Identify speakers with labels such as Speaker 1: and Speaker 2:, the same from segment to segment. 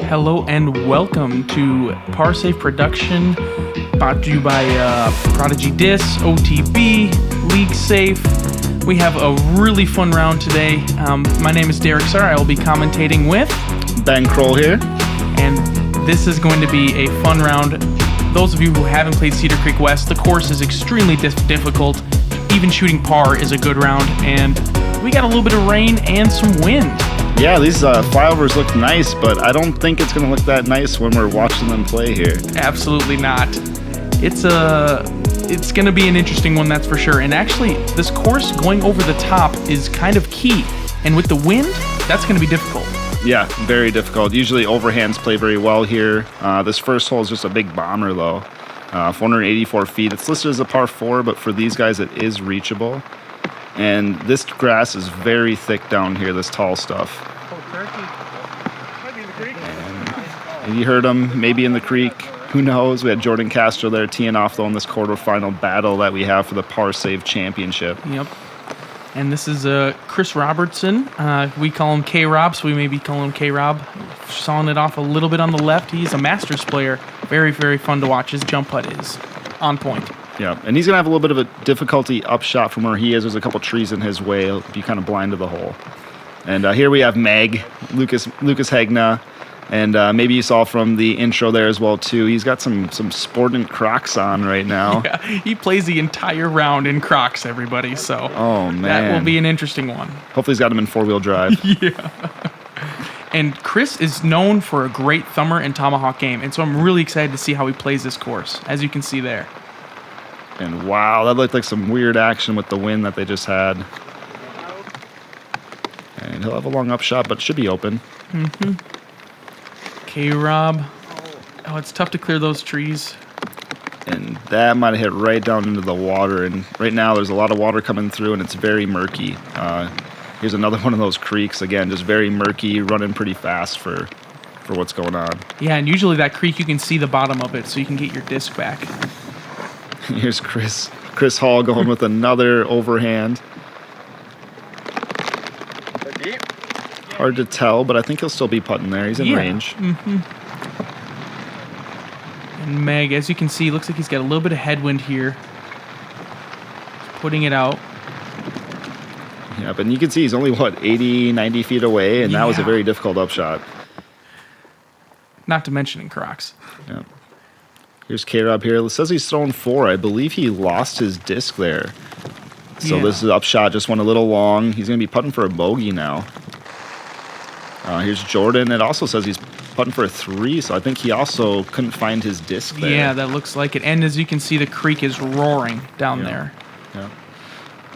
Speaker 1: Hello and welcome to Par Safe Production, brought to you by Prodigy Dis, OTB, League Safe. We have a really fun round today. My name is Derek Sahr. I will be commentating with
Speaker 2: Ben Kroll here.
Speaker 1: And this is going to be a fun round. Those of you who haven't played Cedar Creek West, the course is extremely difficult. Even shooting par is a good round, and we got a little bit of rain and some wind.
Speaker 2: Yeah, these flyovers look nice, but I don't think it's going to look that nice when we're watching them play here.
Speaker 1: Absolutely not. It's going to be an interesting one, that's for sure. And actually, this course going over the top is kind of key. And with the wind, that's going to be difficult.
Speaker 2: Yeah, very difficult. Usually overhands play very well here. This first hole is just a big bomber, though. 484 feet. It's listed as a par 4, but for these guys, it is reachable. And this grass is very thick down here, this tall stuff. And you heard him, maybe in the creek. Who knows? We had Jordan Castro there teeing off, though, in this quarterfinal battle that we have for the Par Save Championship.
Speaker 1: Yep. And this is Kris Robertson. We call him K-Rob, so we maybe call him K-Rob. Sawing it off a little bit on the left. He's a Masters player. Very, very fun to watch. His jump putt is on point.
Speaker 2: Yeah, and he's going to have a little bit of a difficulty upshot from where he is. There's a couple trees in his way. He'll be kind of blind to the hole. And here we have Lucas Hegna. And maybe you saw from the intro there as well, too. He's got some Sportant Crocs on right now.
Speaker 1: Yeah, he plays the entire round in Crocs, everybody. So that will be an interesting one.
Speaker 2: Hopefully he's got him in four-wheel drive.
Speaker 1: Yeah. And Kris is known for a great thumber and tomahawk game. And so I'm really excited to see how he plays this course, as you can see there.
Speaker 2: And wow, that looked like some weird action with the wind that they just had. And he'll have a long upshot, but should be open.
Speaker 1: Mm-hmm. K-Rob. Oh, it's tough to clear those trees.
Speaker 2: And that might have hit right down into the water. And right now there's a lot of water coming through, and it's very murky. Here's another one of those creeks. Again, just very murky, running pretty fast for what's going on.
Speaker 1: Yeah, and usually that creek, you can see the bottom of it, so you can get your disc back.
Speaker 2: Here's Chris Hall going with another overhand. Hard to tell, but I think he'll still be putting there. He's in range.
Speaker 1: Mm-hmm. And Meg, as you can see, looks like he's got a little bit of headwind here. He's putting it out.
Speaker 2: Yeah, but you can see he's only, 80, 90 feet away, and that was a very difficult upshot.
Speaker 1: Not to mention in Crocs.
Speaker 2: Yeah. Here's K-Rob here. It says he's thrown 4. I believe he lost his disc there. So this is upshot, just went a little long. He's going to be putting for a bogey now. Here's Jordan. It also says he's putting for a 3, so I think he also couldn't find his disc there.
Speaker 1: Yeah, that looks like it. And as you can see, the creek is roaring down there.
Speaker 2: Yeah.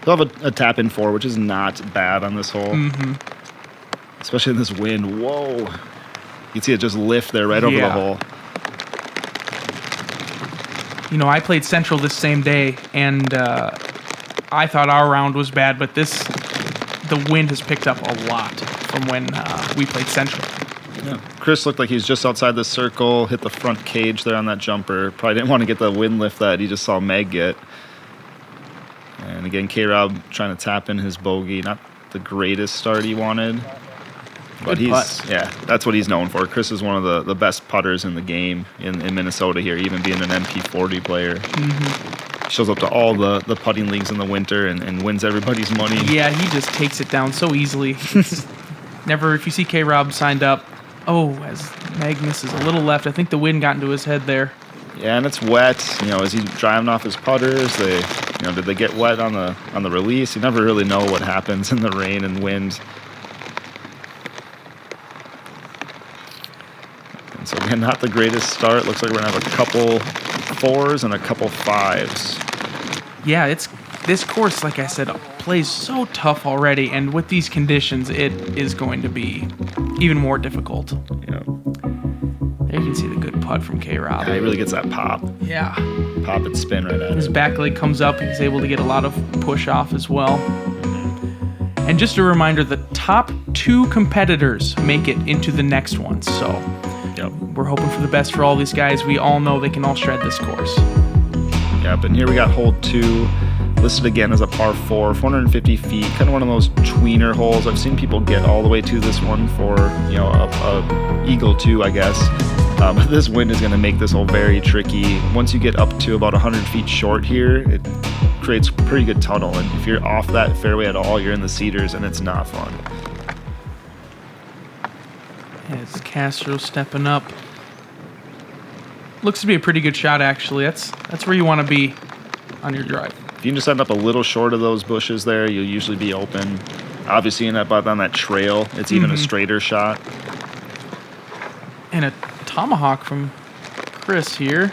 Speaker 2: They'll have a tap-in 4, which is not bad on this hole.
Speaker 1: Mm-hmm.
Speaker 2: Especially in this wind. Whoa. You can see it just lift there right over the hole.
Speaker 1: You know, I played Central this same day, and I thought our round was bad, but the wind has picked up a lot from when we played Central.
Speaker 2: Yeah. Kris looked like he was just outside the circle, hit the front cage there on that jumper. Probably didn't want to get the wind lift that he just saw Meg get. And again, K-Rob trying to tap in his bogey. Not the greatest start he wanted. But that's what he's known for. Kris is one of the best putters in the game in Minnesota here, even being an MP40 player.
Speaker 1: Mm-hmm.
Speaker 2: Shows up to all the putting leagues in the winter and wins everybody's money.
Speaker 1: Yeah, he just takes it down so easily. Never, if you see K-Rob signed up, as Meg misses a little left, I think the wind got into his head there.
Speaker 2: Yeah, and it's wet. You know, is he driving off his putters? Did they get wet on the release? You never really know what happens in the rain and wind. And so again, not the greatest start. Looks like we're gonna have a couple 4s and a couple 5s.
Speaker 1: Yeah, this course, like I said, plays so tough already, and with these conditions, it is going to be even more difficult.
Speaker 2: Yeah.
Speaker 1: There you can see the good putt from K-Rob.
Speaker 2: Yeah, he really gets that pop.
Speaker 1: Yeah.
Speaker 2: Pop and spin right at
Speaker 1: His
Speaker 2: it.
Speaker 1: back leg comes up. He's able to get a lot of push off as well. And just a reminder, the top 2 competitors make it into the next one. So we're hoping for the best for all these guys. We all know they can all shred this course.
Speaker 2: Yep, and here we got hole 2. Listed again as a par 4, 450 feet, kind of one of those tweener holes. I've seen people get all the way to this one for, you know, a eagle 2, I guess. But this wind is going to make this hole very tricky. Once you get up to about 100 feet short here, it creates a pretty good tunnel. And if you're off that fairway at all, you're in the Cedars, and it's not fun.
Speaker 1: It's Castro stepping up. Looks to be a pretty good shot, actually. That's where you want to be on your drive.
Speaker 2: If you can just end up a little short of those bushes there, you'll usually be open. Obviously, on that trail, it's even a straighter shot.
Speaker 1: And a tomahawk from Kris here.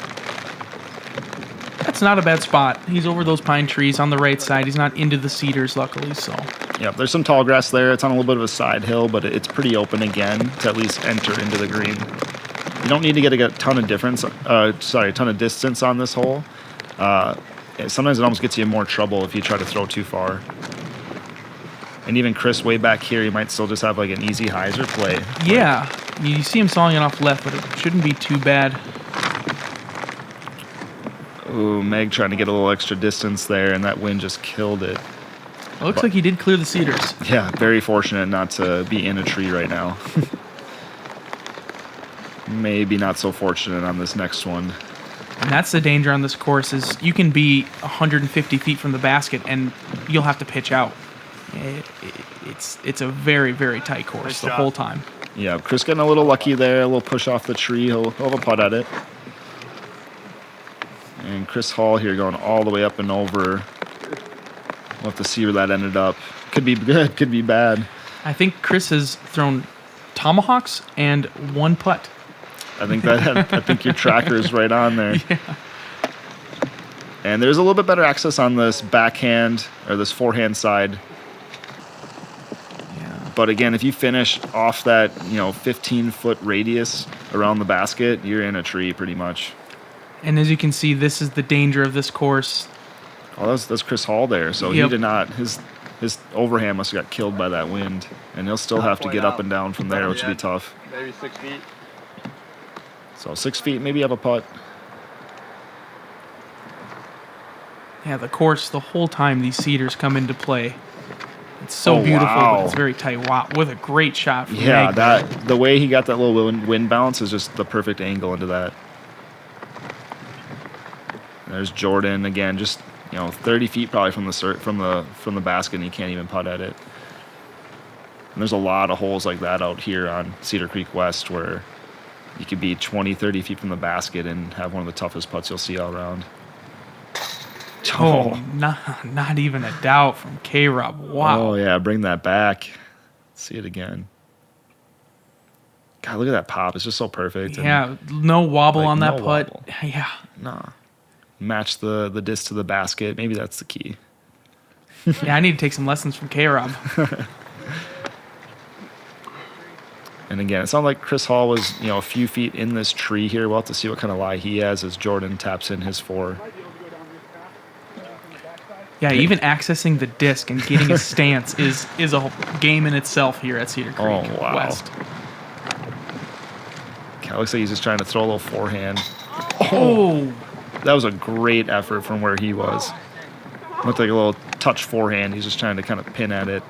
Speaker 1: That's not a bad spot. He's over those pine trees on the right side. He's not into the Cedars, luckily, so.
Speaker 2: Yep, there's some tall grass there. It's on a little bit of a side hill, but it's pretty open again to at least enter into the green. You don't need to get a ton of distance on this hole. Sometimes it almost gets you in more trouble if you try to throw too far. And even Kris way back here, he might still just have like an easy hyzer play.
Speaker 1: Yeah, you see him sawing it off left, but it shouldn't be too bad.
Speaker 2: Ooh, Meg trying to get a little extra distance there, and that wind just killed it.
Speaker 1: It looks like he did clear the Cedars.
Speaker 2: Yeah, very fortunate not to be in a tree right now. Maybe not so fortunate on this next one.
Speaker 1: And that's the danger on this course is you can be 150 feet from the basket and you'll have to pitch out. It's a very, very tight course the whole time.
Speaker 2: Yeah, Kris getting a little lucky there, a little push off the tree. He'll have a putt at it. And Chris Hall here going all the way up and over. We'll have to see where that ended up. Could be good, could be bad.
Speaker 1: I think Kris has thrown tomahawks and one putt.
Speaker 2: I think your tracker is right on there.
Speaker 1: Yeah.
Speaker 2: And there's a little bit better access on this backhand or this forehand side.
Speaker 1: Yeah.
Speaker 2: But again, if you finish off that 15-foot radius around the basket, you're in a tree pretty much.
Speaker 1: And as you can see, this is the danger of this course.
Speaker 2: Oh, that's Chris Hall there. So
Speaker 1: Yep.
Speaker 2: he did not. His overhand must have got killed by that wind, and he'll still have to get up and down from there, which will be tough.
Speaker 3: Maybe 6 feet.
Speaker 2: So 6 feet, maybe have a putt.
Speaker 1: Yeah, the course, the whole time these Cedars come into play. It's so beautiful,
Speaker 2: wow.
Speaker 1: but it's very tight. Wow, with a great shot from
Speaker 2: Yeah,
Speaker 1: Meg.
Speaker 2: the way he got that little wind bounce is just the perfect angle into that. There's Jordan again, just 30 feet probably from the basket, and he can't even putt at it. And there's a lot of holes like that out here on Cedar Creek West where you could be 20, 30 feet from the basket and have one of the toughest putts you'll see all around.
Speaker 1: Oh, not even a doubt from K-Rob. Wow.
Speaker 2: Oh, yeah, bring that back. See it again. God, look at that pop. It's just so perfect.
Speaker 1: Yeah, no wobble on that putt.
Speaker 2: Wobble.
Speaker 1: Yeah.
Speaker 2: Nah. Match the disc to the basket. Maybe that's the key.
Speaker 1: Yeah, I need to take some lessons from K-Rob.
Speaker 2: And again, it sounds like Chris Hall was, a few feet in this tree here. We'll have to see what kind of lie he has as Jordan taps in his 4.
Speaker 1: Yeah, even accessing the disc and getting a stance is a game in itself here at Cedar Creek West.
Speaker 2: Okay, looks like he's just trying to throw a little forehand.
Speaker 1: Oh!
Speaker 2: That was a great effort from where he was. Looked like a little touch forehand. He's just trying to kind of pin at it.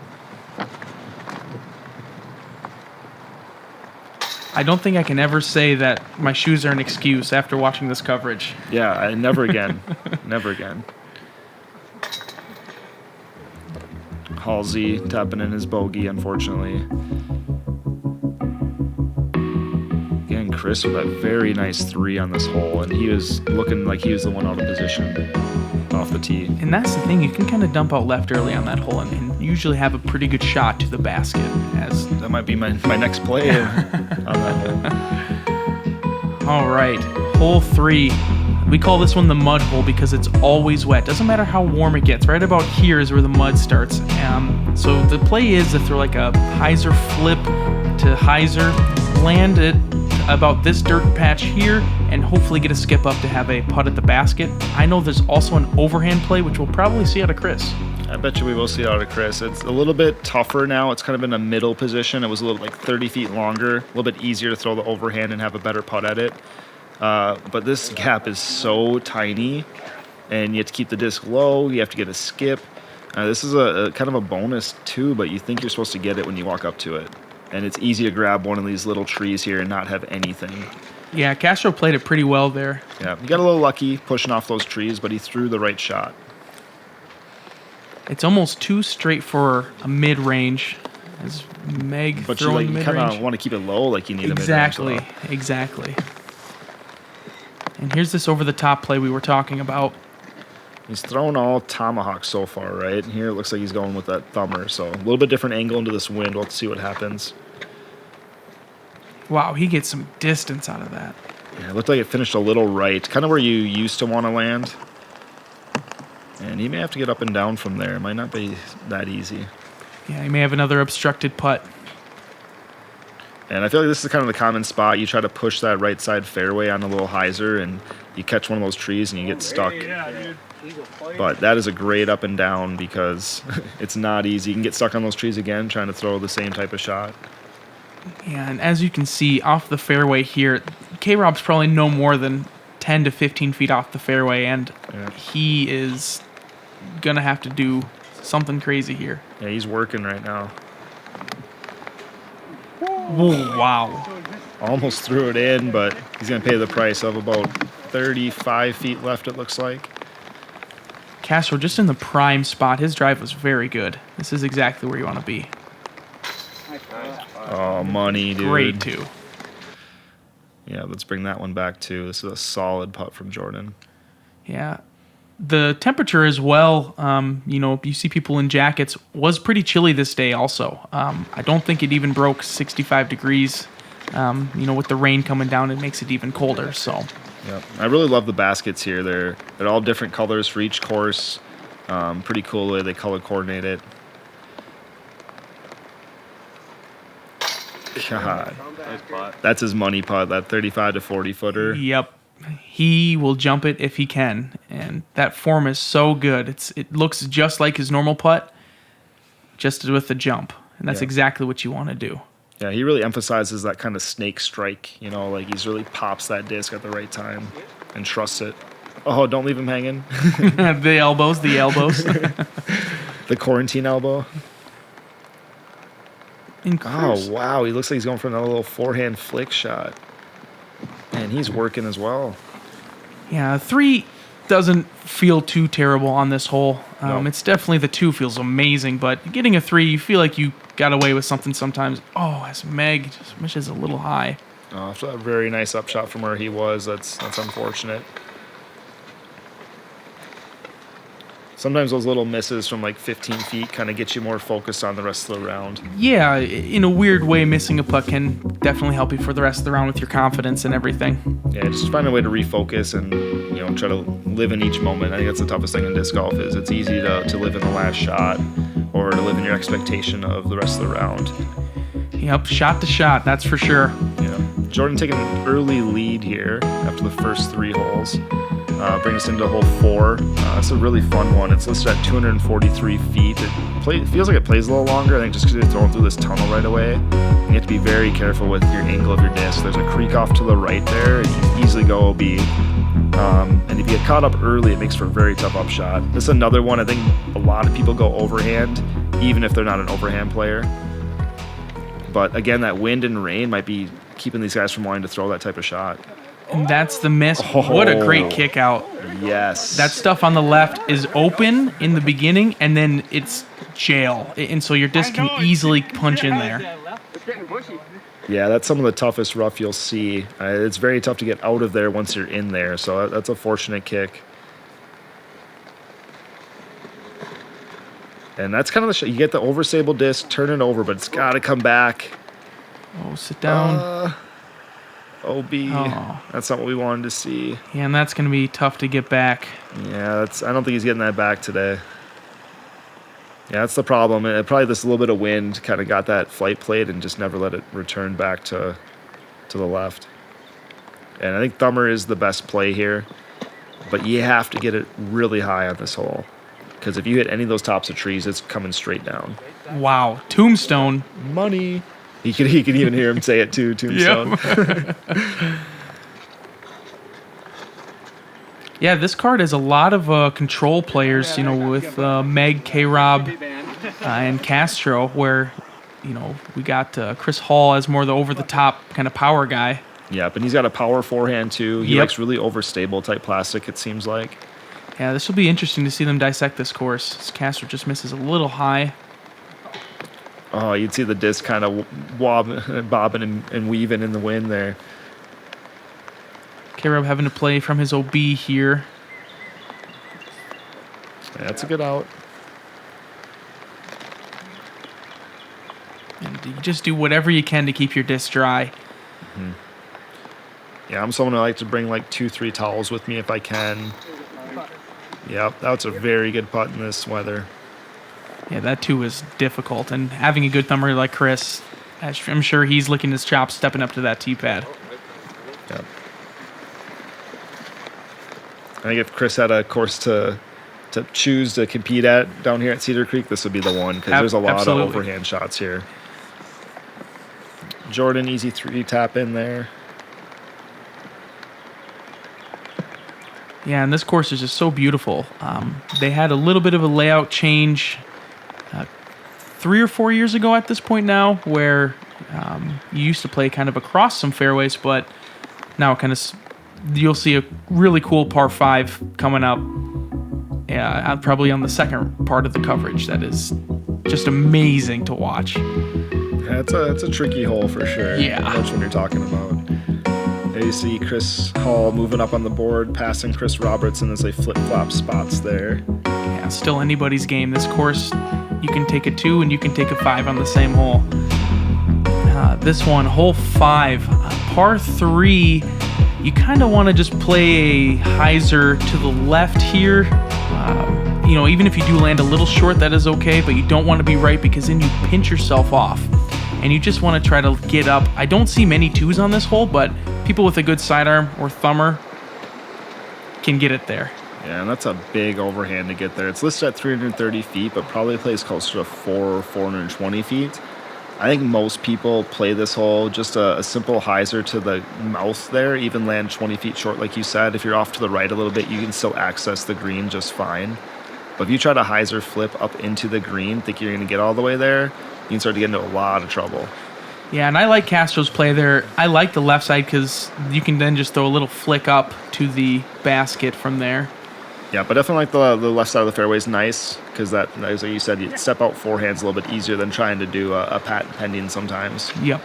Speaker 1: I don't think I can ever say that my shoes are an excuse after watching this coverage.
Speaker 2: Yeah, never again. Never again. Halsey tapping in his bogey, unfortunately. Again, Kris with that very nice 3 on this hole, and he was looking like he was the one out of position off the tee.
Speaker 1: And that's the thing, you can kind of dump out left early on that hole and usually have a pretty good shot to the basket.
Speaker 2: That might be my next play on that hole.
Speaker 1: All right, hole 3. We call this one the mud hole because it's always wet. Doesn't matter how warm it gets. Right about here is where the mud starts. So the play is to throw like a hyzer flip to hyzer, land it about this dirt patch here, and hopefully get a skip up to have a putt at the basket. I know there's also an overhand play, which we'll probably see out of Kris.
Speaker 2: I bet you we will see it out of Kris. It's a little bit tougher now. It's kind of in a middle position. It was a little like 30 feet longer, a little bit easier to throw the overhand and have a better putt at it. But this gap is so tiny and you have to keep the disc low. You have to get a skip. This is a kind of a bonus too, but you think you're supposed to get it when you walk up to it. And it's easy to grab one of these little trees here and not have anything.
Speaker 1: Yeah, Castro played it pretty well there.
Speaker 2: Yeah, he got a little lucky pushing off those trees, but he threw the right shot.
Speaker 1: It's almost too straight for a mid-range. As Meg
Speaker 2: but
Speaker 1: throwing
Speaker 2: you kind of want to keep it low, like you need
Speaker 1: exactly,
Speaker 2: a mid-range.
Speaker 1: Exactly. And here's this over-the-top play we were talking about.
Speaker 2: He's thrown all tomahawks so far, right? And here it looks like he's going with that thumber. So a little bit different angle into this wind. We'll have to see what happens.
Speaker 1: Wow, he gets some distance out of that.
Speaker 2: Yeah, it looked like it finished a little right, kind of where you used to want to land. And he may have to get up and down from there. It might not be that easy.
Speaker 1: Yeah, he may have another obstructed putt.
Speaker 2: And I feel like this is kind of the common spot. You try to push that right side fairway on a little hyzer, and you catch one of those trees and you get stuck. But that is a great up and down because it's not easy. You can get stuck on those trees again trying to throw the same type of shot.
Speaker 1: Yeah, and as you can see off the fairway here, K-Rob's probably no more than 10 to 15 feet off the fairway, and he is going to have to do something crazy here.
Speaker 2: Yeah, he's working right now.
Speaker 1: Whoa, wow.
Speaker 2: Almost threw it in, but he's going to pay the price of about 35 feet left, it looks like.
Speaker 1: Castro just in the prime spot. His drive was very good. This is exactly where you want to be.
Speaker 2: Oh, money, dude.
Speaker 1: Great, too.
Speaker 2: Yeah, let's bring that one back, too. This is a solid putt from Jordan.
Speaker 1: Yeah. The temperature as well, you see people in jackets, was pretty chilly this day also. I don't think it even broke 65 degrees. With the rain coming down, it makes it even colder, so...
Speaker 2: Yep. I really love the baskets here. They're all different colors for each course. Pretty cool the way they color coordinate it. God, that's his money putt. That 35 to 40 footer.
Speaker 1: Yep, he will jump it if he can, and that form is so good. It looks just like his normal putt, just with the jump, and that's exactly what you want to do.
Speaker 2: Yeah, he really emphasizes that kind of snake strike, like he's really pops that disc at the right time and trusts it. Oh, don't leave him hanging.
Speaker 1: The elbows.
Speaker 2: The quarantine elbow. Oh, wow, he looks like he's going for another little forehand flick shot. And he's working as well.
Speaker 1: Yeah, 3 doesn't feel too terrible on this hole.
Speaker 2: No.
Speaker 1: It's definitely the 2 feels amazing, but getting a 3, you feel like you got away with something sometimes. Oh, as Meg just misses a little high.
Speaker 2: Oh, so a very nice upshot from where he was. That's unfortunate. Sometimes those little misses from like 15 feet kind of get you more focused on the rest of the round.
Speaker 1: Yeah, in a weird way, missing a putt can definitely help you for the rest of the round with your confidence and everything.
Speaker 2: Yeah, just find a way to refocus and try to live in each moment. I think that's the toughest thing in disc golf is it's easy to live in the last shot or to live in your expectation of the rest of the round.
Speaker 1: Yep, shot to shot, that's for sure.
Speaker 2: Yeah, Jordan taking an early lead here after the first 3 holes. Bring us into hole 4. It's a really fun one. It's listed at 243 feet. It feels like it plays a little longer, I think, just because you're throwing through this tunnel right away. And you have to be very careful with your angle of your disc. There's a creek off to the right there, and you can easily go OB. And if you get caught up early, it makes for a very tough upshot. This is another one I think a lot of people go overhand, even if they're not an overhand player. But again, that wind and rain might be keeping these guys from wanting to throw that type of shot.
Speaker 1: And that's the miss. Oh, what a great kick out.
Speaker 2: Yes.
Speaker 1: That stuff on the left is open in the beginning, and then it's jail. And so your disc can easily punch in there.
Speaker 2: Yeah, that's some of the toughest rough you'll see. It's very tough to get out of there once you're in there, so that's a fortunate kick. And that's kind of the shot. You get the overstable disc, turn it over, but it's got to come back.
Speaker 1: Oh, sit down.
Speaker 2: OB. Oh. That's not what we wanted to see.
Speaker 1: Yeah, and that's going to be tough to get back.
Speaker 2: Yeah, I don't think he's getting that back today. Yeah, that's the problem. Probably this little bit of wind kind of got that flight plate and just never let it return back to the left. And I think thumber is the best play here, but you have to get it really high on this hole because if you hit any of those tops of trees, it's coming straight down.
Speaker 1: Wow, tombstone.
Speaker 2: Money. He could even hear him say it too, tombstone. Yep.
Speaker 1: Yeah, this card has a lot of control players, with Meg, K-Rob, and Castro, where, we got Chris Hall as more the over-the-top kind of power guy.
Speaker 2: Yep, and he's got a power forehand, too. He
Speaker 1: Yep.
Speaker 2: likes really overstable type plastic, it seems like.
Speaker 1: Yeah, this will be interesting to see them dissect this course. Castro just misses a little high.
Speaker 2: Oh, you'd see the disc kind of bobbing and weaving in the wind there.
Speaker 1: K-Rob having to play from his OB here.
Speaker 2: Yeah, that's a good out.
Speaker 1: And you just do whatever you can to keep your disc dry.
Speaker 2: Mm-hmm. Yeah, I'm someone who like to bring like 2-3 towels with me if I can. Yep, that's a very good putt in this weather.
Speaker 1: Yeah, that too is difficult. And having a good thumber like Chris, I'm sure he's licking his chops stepping up to that tee pad.
Speaker 2: Yep. I think if Chris had a course to choose to compete at down here at Cedar Creek, this would be the one because there's a lot of overhand shots here. Jordan, easy 3 tap in there.
Speaker 1: Yeah, and this course is just so beautiful. They had a little bit of a layout change 3 or 4 years ago at this point now, where you used to play kind of across some fairways, but now kind of you'll see a really cool par 5 coming up. Yeah, probably on the second part of the coverage. That is just amazing to watch.
Speaker 2: Yeah, it's a tricky hole for sure.
Speaker 1: Yeah,
Speaker 2: that's what you're talking about. There you see Chris Hall moving up on the board, passing Kris Robertson as they flip-flop spots there.
Speaker 1: Yeah, still anybody's game. This course, you can take a 2 and you can take a 5 on the same hole. This one, hole 5, par 3. You kind of want to just play a hyzer to the left here. Even if you do land a little short, that is okay, but you don't want to be right because then you pinch yourself off. And you just want to try to get up. I don't see many 2s on this hole, but people with a good sidearm or thumber can get it there.
Speaker 2: Yeah, and that's a big overhand to get there. It's listed at 330 feet, but probably plays closer to 420 feet. I think most people play this hole just a simple hyzer to the mouth there, even land 20 feet short like you said. If you're off to the right a little bit, you can still access the green just fine. But if you try to hyzer flip up into the green, think you're going to get all the way there, you can start to get into a lot of trouble.
Speaker 1: Yeah, and I like Castro's play there. I like the left side because you can then just throw a little flick up to the basket from there.
Speaker 2: Yeah, but definitely like the left side of the fairway is nice because that, as you said, you step out forehand's a little bit easier than trying to do a pat pending sometimes.
Speaker 1: Yep.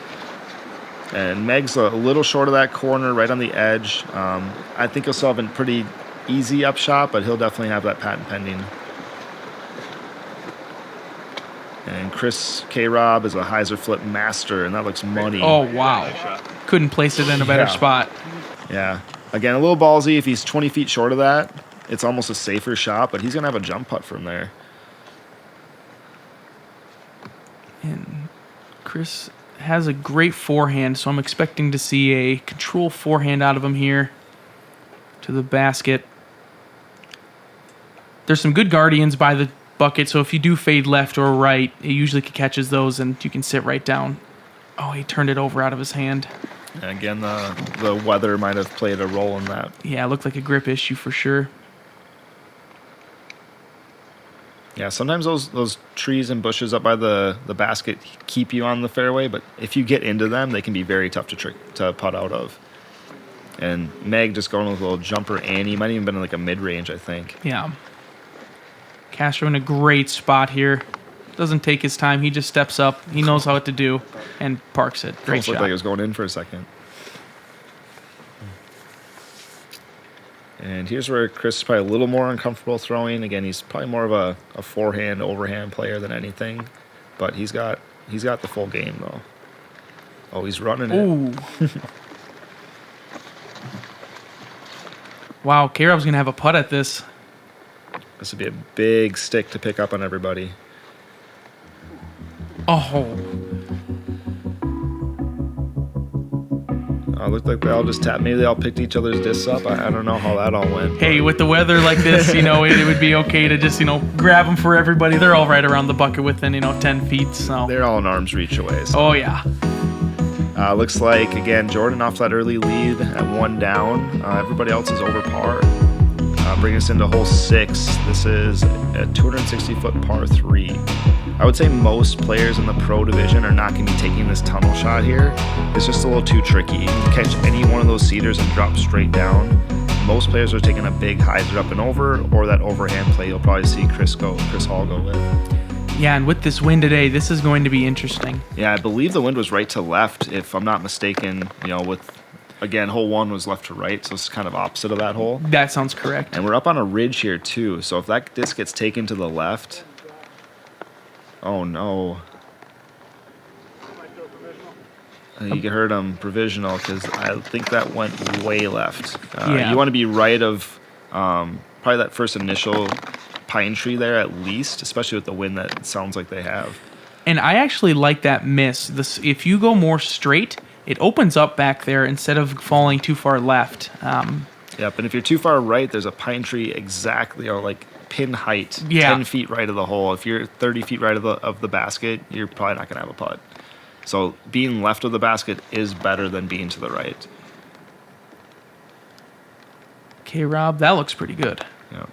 Speaker 2: And Meg's a little short of that corner, right on the edge. I think he'll still have a pretty easy upshot, but he'll definitely have that patent pending. And Chris K-Rob is a hyzer flip master, and that looks money.
Speaker 1: Oh, wow. Couldn't place it in a better spot.
Speaker 2: Yeah. Again, a little ballsy. If he's 20 feet short of that, it's almost a safer shot, but he's going to have a jump putt from there.
Speaker 1: And Chris has a great forehand, so I'm expecting to see a control forehand out of him here to the basket. There's some good guardians by the bucket, so if you do fade left or right, it usually catches those and you can sit right down. Oh, he turned it over out of his hand.
Speaker 2: And again, the weather might have played a role in that.
Speaker 1: Yeah, it looked like a grip issue for sure.
Speaker 2: Yeah, sometimes those trees and bushes up by the basket keep you on the fairway, but if you get into them, they can be very tough to putt out of. And Meg just going with a little jumper Annie. Might even been in like a mid-range, I think.
Speaker 1: Yeah. Castro in a great spot here. Doesn't take his time. He just steps up. He knows what to do and parks it. Great
Speaker 2: Almost
Speaker 1: shot.
Speaker 2: looked like it was going in for a second. And here's where Chris is probably a little more uncomfortable throwing. Again, he's probably more of a forehand, overhand player than anything. But he's got the full game, though. Oh, he's running it.
Speaker 1: Ooh. Wow, K-Rob's going to have a putt at this.
Speaker 2: This would be a big stick to pick up on everybody.
Speaker 1: Oh.
Speaker 2: It looked like they all just tapped. Maybe they all picked each other's discs up. I don't know how that all went.
Speaker 1: Hey, with the weather like this, it would be okay to just, grab them for everybody. They're all right around the bucket within, 10 feet. So
Speaker 2: they're all in arm's reach away. So.
Speaker 1: Oh, yeah.
Speaker 2: Looks like, again, Jordan off that early lead at 1 down. Everybody else is over par. Bringing us into hole 6. This is a 260-foot par 3. I would say most players in the pro division are not going to be taking this tunnel shot here. It's just a little too tricky. You can catch any one of those cedars and drop straight down. Most players are taking a big hyzer up and over, or that overhand play you'll probably see Kris Hall go with.
Speaker 1: Yeah, and with this wind today, this is going to be interesting.
Speaker 2: Yeah, I believe the wind was right to left, if I'm not mistaken. Again, hole 1 was left to right, so it's kind of opposite of that hole.
Speaker 1: That sounds correct.
Speaker 2: And we're up on a ridge here, too. So if that disc gets taken to the left... Oh, no. You heard him provisional, because I think that went way left.
Speaker 1: Yeah.
Speaker 2: You want to be right of probably that first initial pine tree there at least, especially with the wind that sounds like they have.
Speaker 1: And I actually like that miss. If you go more straight... it opens up back there instead of falling too far left.
Speaker 2: Yep, and if you're too far right, there's a pine tree exactly, or like pin height, 10 feet right of the hole. If you're 30 feet right of the basket, you're probably not going to have a putt. So being left of the basket is better than being to the right.
Speaker 1: Okay, Rob, that looks pretty good.
Speaker 2: Yep.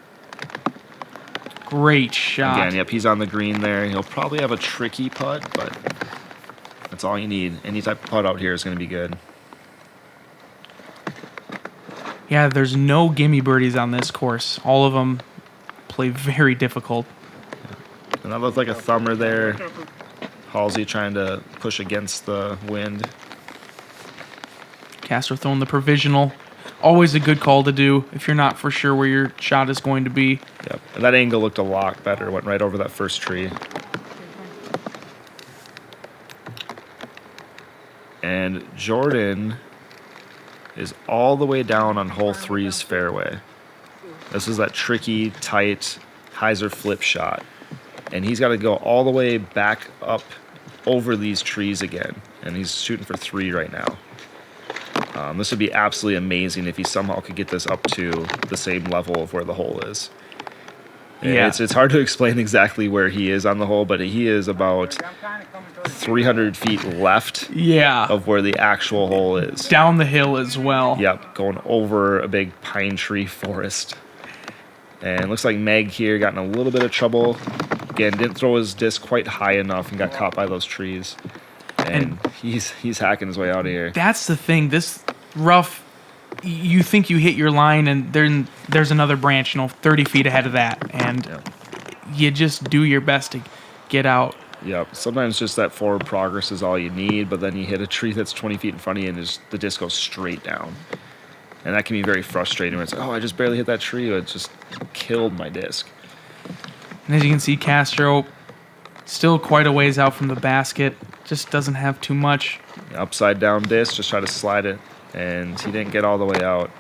Speaker 1: Great shot.
Speaker 2: Again, yep, he's on the green there. He'll probably have a tricky putt, but... that's all you need. Any type of putt out here is going to be good.
Speaker 1: Yeah, there's no gimme birdies on this course. All of them play very difficult.
Speaker 2: And that looked like a thumber there. Halsey trying to push against the wind.
Speaker 1: Castro throwing the provisional. Always a good call to do if you're not for sure where your shot is going to be.
Speaker 2: Yep. And that angle looked a lot better. Went right over that first tree. And Jordan is all the way down on hole 3's fairway. This is that tricky, tight hyzer flip shot. And he's got to go all the way back up over these trees again. And he's shooting for 3 right now. This would be absolutely amazing if he somehow could get this up to the same level of where the hole is. Yeah. It's hard to explain exactly where he is on the hole, but he is about 300 feet left of where the actual hole is.
Speaker 1: Down the hill as well.
Speaker 2: Yep, going over a big pine tree forest. And it looks like Meg here got in a little bit of trouble. Again, didn't throw his disc quite high enough and got caught by those trees. And he's hacking his way out of here.
Speaker 1: That's the thing. This rough, you think you hit your line, and there's another branch, 30 feet ahead of that. And you just do your best to get out.
Speaker 2: Yep. Sometimes just that forward progress is all you need, but then you hit a tree that's 20 feet in front of you and the disc goes straight down. And that can be very frustrating when it's like, oh, I just barely hit that tree. It just killed my disc.
Speaker 1: And as you can see, Castro still quite a ways out from the basket. Just doesn't have too much.
Speaker 2: Upside down disc, just try to slide it. And he didn't get all the way out.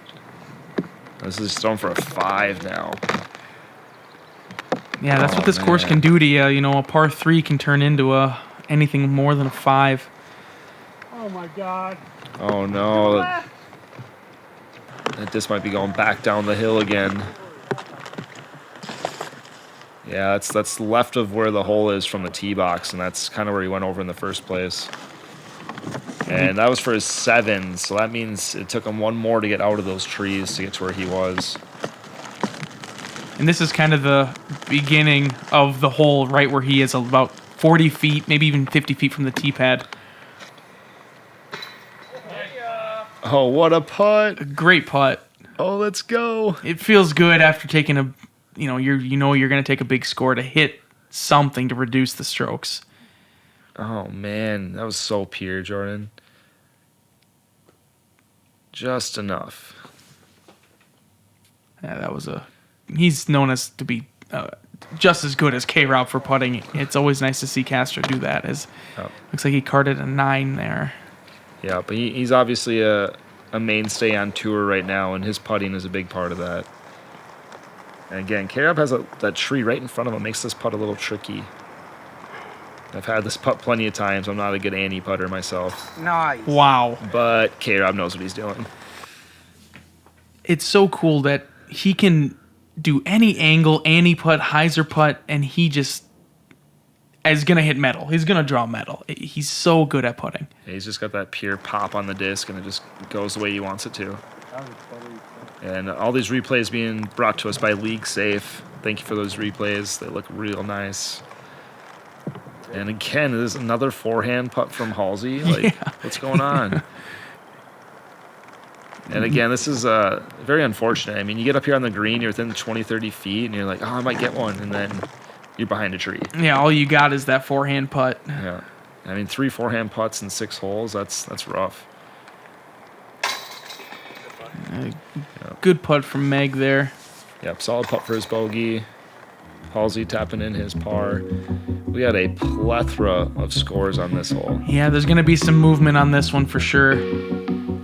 Speaker 2: This is thrown for a 5 now.
Speaker 1: Yeah, that's what this course can do to you. A par 3 can turn into anything more than a 5.
Speaker 3: Oh my God.
Speaker 2: Oh no. That disc might be going back down the hill again. Yeah, that's left of where the hole is from the tee box, and that's kind of where he went over in the first place. And that was for his 7, so that means it took him 1 more to get out of those trees to get to where he was.
Speaker 1: And this is kind of the beginning of the hole, right where he is, about 40 feet, maybe even 50 feet from the tee pad.
Speaker 2: Oh, what a putt.
Speaker 1: A great putt.
Speaker 2: Oh, let's go.
Speaker 1: It feels good after taking you're going to take a big score to hit something to reduce the strokes.
Speaker 2: Oh, man. That was so pure, Jordan. Just enough.
Speaker 1: Yeah, that was he's known as to be just as good as K-Rob for putting. It's always nice to see Castro do that. Looks like he carded a 9 there.
Speaker 2: Yeah, but he's obviously a mainstay on tour right now, and his putting is a big part of that. And again, K-Rob has that tree right in front of him, makes this putt a little tricky. I've had this putt plenty of times. I'm not a good anti-putter myself.
Speaker 3: Nice.
Speaker 1: Wow.
Speaker 2: But K-Rob knows what he's doing.
Speaker 1: It's so cool that he can do any angle, anti-putt, hyzer putt, and he just is going to hit metal. He's going to draw metal. He's so good at putting.
Speaker 2: Yeah, he's just got that pure pop on the disc, and it just goes the way he wants it to.
Speaker 3: That was totally
Speaker 2: And all these replays being brought to us by League Safe. Thank you for those replays. They look real nice. And again, there's another forehand putt from Halsey. Like, what's going on? And again, this is very unfortunate. I mean, you get up here on the green, you're within 20, 30 feet, and you're like, oh, I might get one. And then you're behind a tree.
Speaker 1: Yeah, all you got is that forehand putt.
Speaker 2: Yeah. I mean, 3 forehand putts in 6 holes, that's rough.
Speaker 1: Good putt from Meg there.
Speaker 2: Yep, solid putt for his bogey. Halsey tapping in his par. We had a plethora of scores on this hole.
Speaker 1: Yeah, there's going to be some movement on this one for sure.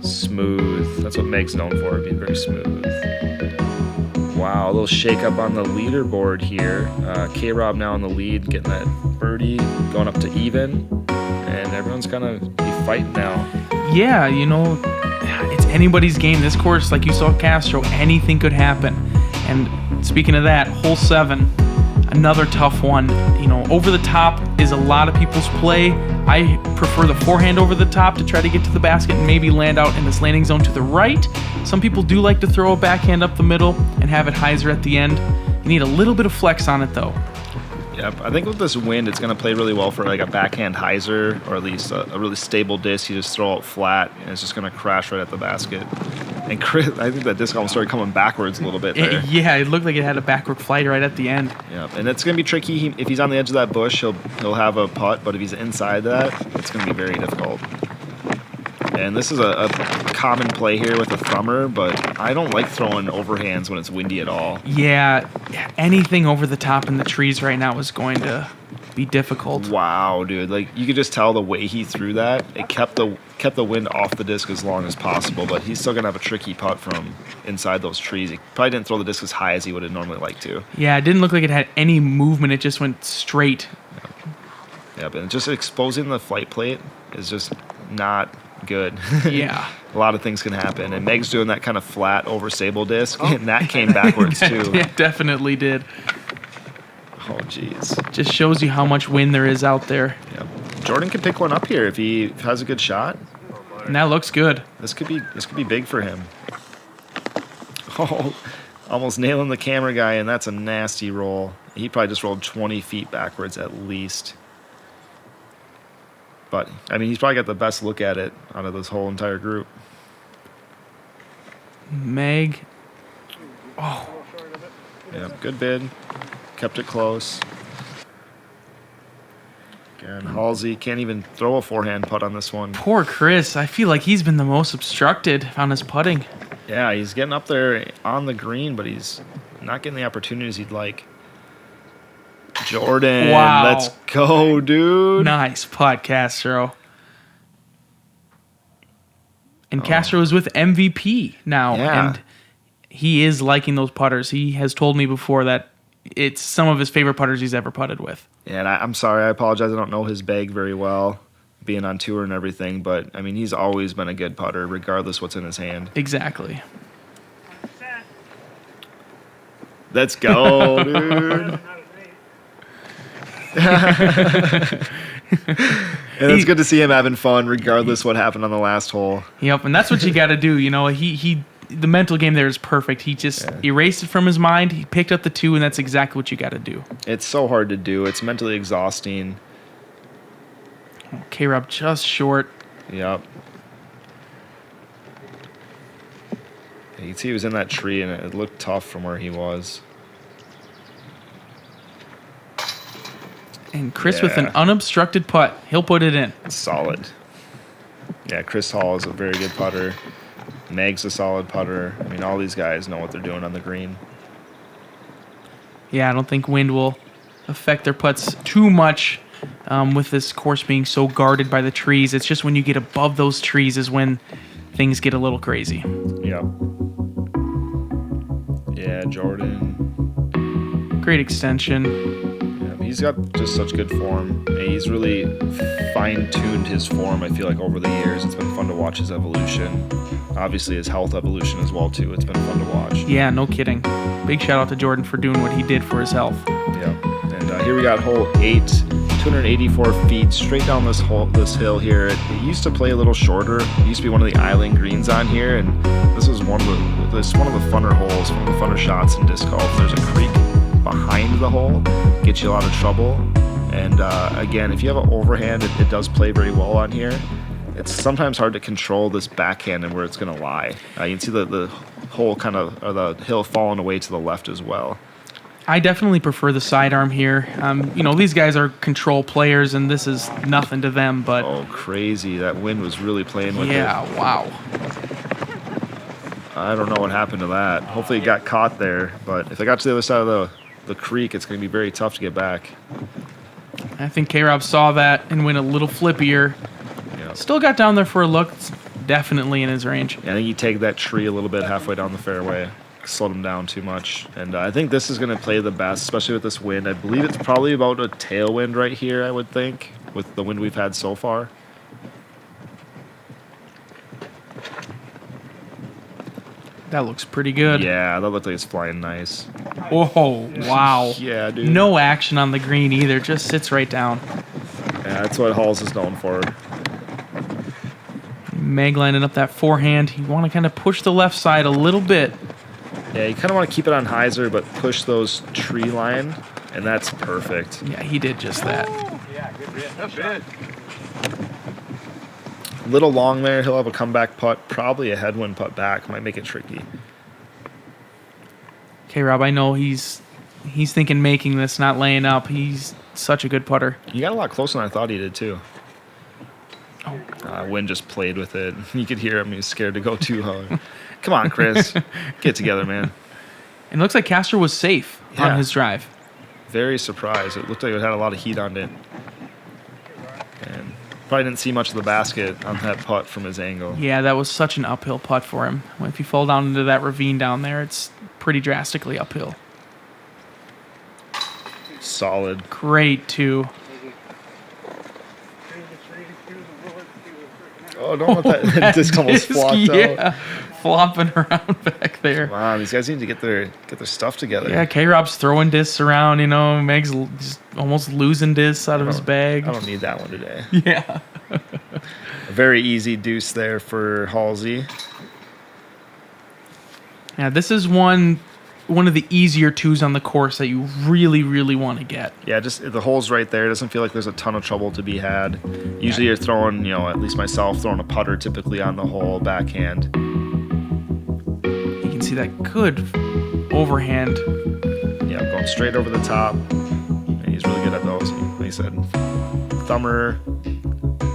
Speaker 2: Smooth. That's what Meg's known for, being very smooth. Wow, a little shake up on the leaderboard here. K-Rob now in the lead, getting that birdie, going up to even. And everyone's going to be fighting now.
Speaker 1: Yeah, you know, it's anybody's game. This course, like you saw Castro, anything could happen. And speaking of that, hole 7, another tough one. You know, over the top is a lot of people's play. I prefer the forehand over the top to try to get to the basket and maybe land out in this landing zone to the right. Some people do like to throw a backhand up the middle and have it hyzer at the end. You need a little bit of flex on it though.
Speaker 2: Yep, I think with this wind, it's going to play really well for like a backhand hyzer, or at least a really stable disc. You just throw it flat, and it's just going to crash right at the basket. And Chris, I think that disc almost started coming backwards a little bit there.
Speaker 1: Yeah, it looked like it had a backward flight right at the end.
Speaker 2: Yep, and it's going to be tricky. If he's on the edge of that bush, he'll have a putt, but if he's inside that, it's going to be very difficult. And this is a common play here with a thumber, but I don't like throwing overhands when it's windy at all.
Speaker 1: Yeah, anything over the top in the trees right now is going to be difficult.
Speaker 2: Wow, dude! Like you could just tell the way he threw that. It kept the wind off the disc as long as possible, but he's still gonna have a tricky putt from inside those trees. He probably didn't throw the disc as high as he would have normally liked to.
Speaker 1: Yeah, it didn't look like it had any movement. It just went straight.
Speaker 2: Yeah, but just exposing the flight plate is just not good.
Speaker 1: Yeah.
Speaker 2: A lot of things can happen, and Meg's doing that kind of flat over stable disc, and that came backwards too.
Speaker 1: It definitely did.
Speaker 2: Oh, jeez.
Speaker 1: Just shows you how much wind there is out there.
Speaker 2: Yep. Jordan can pick one up here if he has a good shot.
Speaker 1: And that looks good.
Speaker 2: This could be big for him. Oh, almost nailing the camera guy, and that's a nasty roll. He probably just rolled 20 feet backwards at least. But, I mean, he's probably got the best look at it out of this whole entire group.
Speaker 1: Meg. Oh.
Speaker 2: Yeah, good bid. Kept it close. And Halsey can't even throw a forehand putt on this one.
Speaker 1: Poor Chris. I feel like he's been the most obstructed on his putting.
Speaker 2: Yeah, he's getting up there on the green, but he's not getting the opportunities he'd like. Jordan,
Speaker 1: wow.
Speaker 2: Let's go, dude.
Speaker 1: Nice putt, Castro. And Castro is with MVP now, and he is liking those putters. He has told me before that it's some of his favorite putters he's ever putted with.
Speaker 2: Yeah, and I'm sorry, I apologize. I don't know his bag very well, being on tour and everything, but, I mean, he's always been a good putter, regardless what's in his hand.
Speaker 1: Exactly.
Speaker 2: Let's go, dude. And it's good to see him having fun, regardless what happened on the last hole.
Speaker 1: Yep, and that's what you got to do. You know, the mental game there is perfect. He just erased it from his mind. He picked up the 2, and that's exactly what you got to do.
Speaker 2: It's so hard to do. It's mentally exhausting.
Speaker 1: K-Rob just short.
Speaker 2: Yep. You can see he was in that tree, and it looked tough from where he was.
Speaker 1: And Chris with an unobstructed putt. He'll put it in.
Speaker 2: Solid. Yeah, Chris Hall is a very good putter. Meg's a solid putter. I mean, all these guys know what they're doing on the green.
Speaker 1: Yeah, I don't think wind will affect their putts too much with this course being so guarded by the trees. It's just when you get above those trees is when things get a little crazy.
Speaker 2: Yep. Yeah, Jordan.
Speaker 1: Great extension.
Speaker 2: He's got just such good form. He's really fine-tuned his form, I feel like, over the years. It's been fun to watch his evolution. Obviously, his health evolution as well, too. It's been fun to watch.
Speaker 1: Yeah, no kidding. Big shout-out to Jordan for doing what he did for his health.
Speaker 2: Yeah. And here we got hole 8. 284 feet straight down this hill here. It used to play a little shorter. It used to be one of the island greens on here, and this was one of the funner holes, one of the funner shots in disc golf. There's a creek behind the hole, gets you a lot of trouble. And again, if you have an overhand, it does play very well on here. It's sometimes hard to control this backhand and where it's going to lie. You can see the hole or the hill falling away to the left as well.
Speaker 1: I definitely prefer the sidearm here. These guys are control players, and this is nothing to them. But
Speaker 2: oh, crazy! That wind was really playing with it.
Speaker 1: Yeah, wow.
Speaker 2: I don't know what happened to that. Hopefully, it got caught there. But if I got to the other side of the creek, it's going to be very tough to get back.
Speaker 1: I think K-Rob saw that and went a little flippier.
Speaker 2: Yeah.
Speaker 1: Still got down there for a look. It's definitely in his range.
Speaker 2: Yeah, I think he tagged that tree a little bit halfway down the fairway. Slowed him down too much. And I think this is going to play the best, especially with this wind. I believe it's probably about a tailwind right here, I would think, with the wind we've had so far.
Speaker 1: That looks pretty good.
Speaker 2: Yeah, that looks like it's flying nice.
Speaker 1: Whoa, wow.
Speaker 2: Yeah, dude.
Speaker 1: No action on the green either. Just sits right down.
Speaker 2: Yeah, that's what Halls is known for.
Speaker 1: Meg lining up that forehand. You want to kind of push the left side a little bit.
Speaker 2: Yeah, you kind of want to keep it on hyzer, but push those tree line, and that's perfect.
Speaker 1: Yeah, he did just that.
Speaker 3: Yeah, good.
Speaker 2: A little long there. He'll have a comeback putt, probably a headwind putt back. Might make it tricky.
Speaker 1: Okay, Rob, I know he's thinking making this, not laying up. He's such a good putter.
Speaker 2: He got a lot closer than I thought he did, too.
Speaker 1: Oh.
Speaker 2: Wind just played with it. You could hear him. He was scared to go too hard. Come on, Kris. Get together, man.
Speaker 1: It looks like Castro was safe on his drive.
Speaker 2: Very surprised. It looked like it had a lot of heat on it. And probably didn't see much of the basket on that putt from his angle.
Speaker 1: Yeah, that was such an uphill putt for him. If you fall down into that ravine down there, it's pretty drastically uphill.
Speaker 2: Solid.
Speaker 1: Great, too.
Speaker 2: Oh, don't let that disc almost flopped out.
Speaker 1: Flopping around back there.
Speaker 2: Wow, these guys need to get their stuff together.
Speaker 1: Yeah, K-Rob's throwing discs around, Meg's just almost losing discs out of his bag.
Speaker 2: I don't need that one today.
Speaker 1: Yeah.
Speaker 2: A very easy deuce there for Halsey.
Speaker 1: Yeah, this is one of the easier twos on the course that you really, really want to get.
Speaker 2: Yeah, just the hole's right there. It doesn't feel like there's a ton of trouble to be had. Usually you're throwing, at least myself, throwing a putter typically on the hole, backhand.
Speaker 1: You can see that good overhand.
Speaker 2: Yeah, going straight over the top. And he's really good at those. Like I said, Thummer,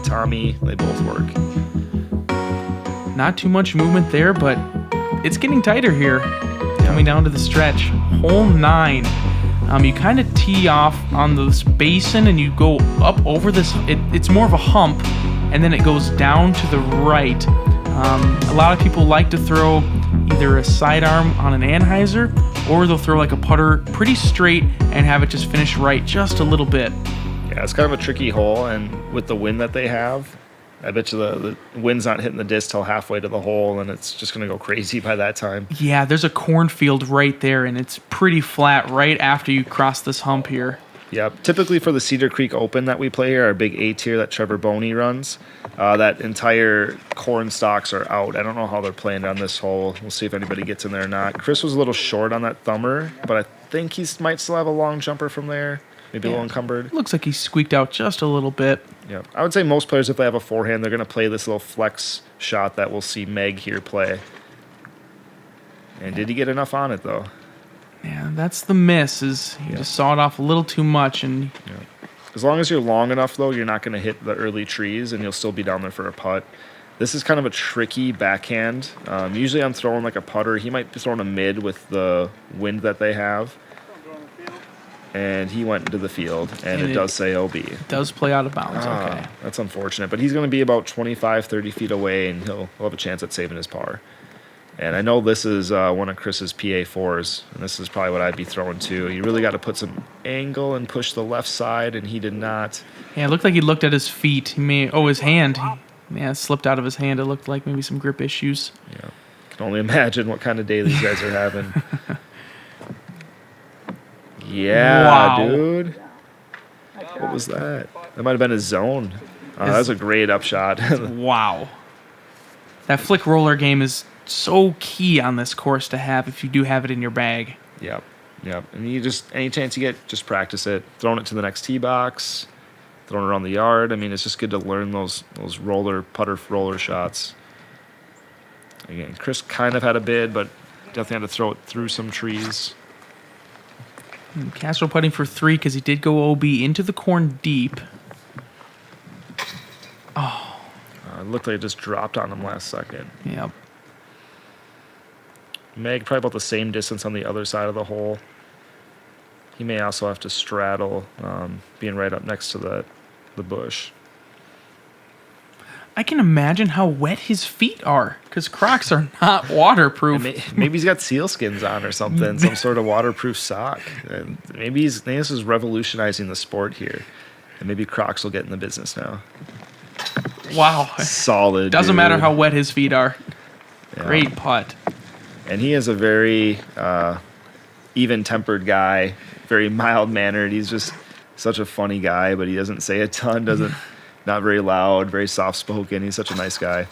Speaker 2: Tommy, they both work.
Speaker 1: Not too much movement there, but it's getting tighter here. Coming down to the stretch. Hole 9. You kind of tee off on this basin and you go up over this. It's more of a hump, and then it goes down to the right. A lot of people like to throw either a sidearm on an anhyzer, or they'll throw like a putter pretty straight and have it just finish right just a little bit.
Speaker 2: Yeah, it's kind of a tricky hole, and with the wind that they have, I bet you the wind's not hitting the disc till halfway to the hole, and it's just going to go crazy by that time.
Speaker 1: Yeah, there's a cornfield right there, and it's pretty flat right after you cross this hump here.
Speaker 2: Yeah, typically for the Cedar Creek Open that we play here, our big A tier that Trevor Boehne runs, that entire corn stalks are out. I don't know how they're playing on this hole. We'll see if anybody gets in there or not. Kris was a little short on that thumber, but I think he might still have a long jumper from there. Maybe a little encumbered.
Speaker 1: Looks like he squeaked out just a little bit.
Speaker 2: Yeah, I would say most players, if they have a forehand, they're going to play this little flex shot that we'll see Meg here play. And did he get enough on it, though?
Speaker 1: Yeah, that's the miss, is he just saw it off a little too much. And
Speaker 2: as long as you're long enough, though, you're not going to hit the early trees, and you'll still be down there for a putt. This is kind of a tricky backhand. Usually I'm throwing like a putter. He might be throwing a mid with the wind that they have. And he went into the field, and it does say OB.
Speaker 1: It does play out of bounds, okay.
Speaker 2: That's unfortunate, but he's going to be about 25, 30 feet away, and he'll have a chance at saving his par. And I know this is one of Kris's PA4s, and this is probably what I'd be throwing too. You really got to put some angle and push the left side, and he did not.
Speaker 1: Yeah, it looked like he looked at his feet. His hand. It slipped out of his hand. It looked like maybe some grip issues.
Speaker 2: Yeah, can only imagine what kind of day these guys are having. Yeah,
Speaker 1: wow.
Speaker 2: dude. What was that? That might have been his zone. That was a great upshot.
Speaker 1: Wow. That flick roller game is so key on this course to have if you do have it in your bag.
Speaker 2: Yep. And you just, any chance you get, just practice it. Throwing it to the next tee box, throwing it around the yard. I mean, it's just good to learn those putter roller shots. Again, Kris kind of had a bid, but definitely had to throw it through some trees.
Speaker 1: Castro putting for 3 because he did go OB into the corn deep. Oh.
Speaker 2: It looked like it just dropped on him last second.
Speaker 1: Yep.
Speaker 2: Meg probably about the same distance on the other side of the hole. He may also have to straddle, being right up next to the bush.
Speaker 1: I can imagine how wet his feet are because Crocs are not waterproof.
Speaker 2: Maybe he's got sealskins on or something, some sort of waterproof sock. And maybe this is revolutionizing the sport here. And maybe Crocs will get in the business now.
Speaker 1: Wow.
Speaker 2: Solid.
Speaker 1: Doesn't matter how wet his feet are.
Speaker 2: Yeah.
Speaker 1: Great putt.
Speaker 2: And he is a very even-tempered guy, very mild-mannered. He's just such a funny guy, but he doesn't say a ton, not very loud, very soft-spoken. He's such a nice guy.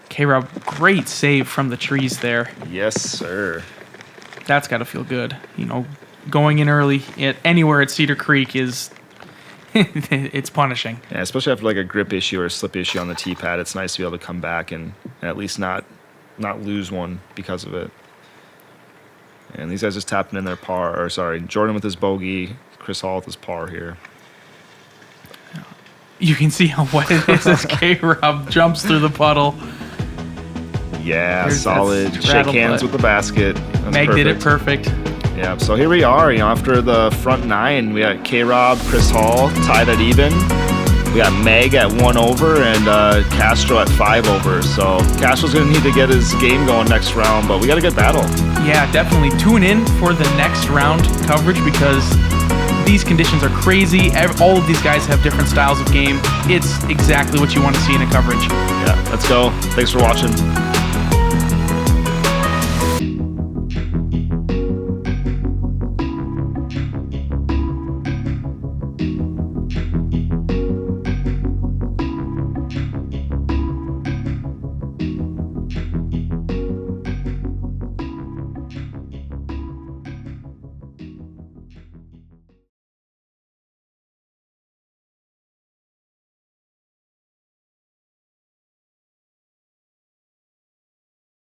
Speaker 1: K-Rob, great save from the trees there.
Speaker 2: Yes, sir.
Speaker 1: That's got to feel good. Going in early anywhere at Cedar Creek is it's punishing.
Speaker 2: Yeah, especially after like a grip issue or a slip issue on the tee pad. It's nice to be able to come back and at least not lose one because of it. And these guys just tapping in their par. Jordan with his bogey, Chris Hall with his par here.
Speaker 1: You can see how wet it is as K-Rob jumps through the puddle.
Speaker 2: Yeah, solid. Shake hands with the basket. That's
Speaker 1: Meg
Speaker 2: perfect.
Speaker 1: did it perfect.
Speaker 2: Yeah, so here we are. After the front 9, we got K-Rob, Chris Hall tied at even. We got Meg at 1 over and Castro at 5 over. So Castro's going to need to get his game going next round, but we got a good battle.
Speaker 1: Yeah, definitely tune in for the next round coverage because these conditions are crazy. All of these guys have different styles of game. It's exactly what you want to see in a coverage.
Speaker 2: Yeah, let's go. Thanks for watching.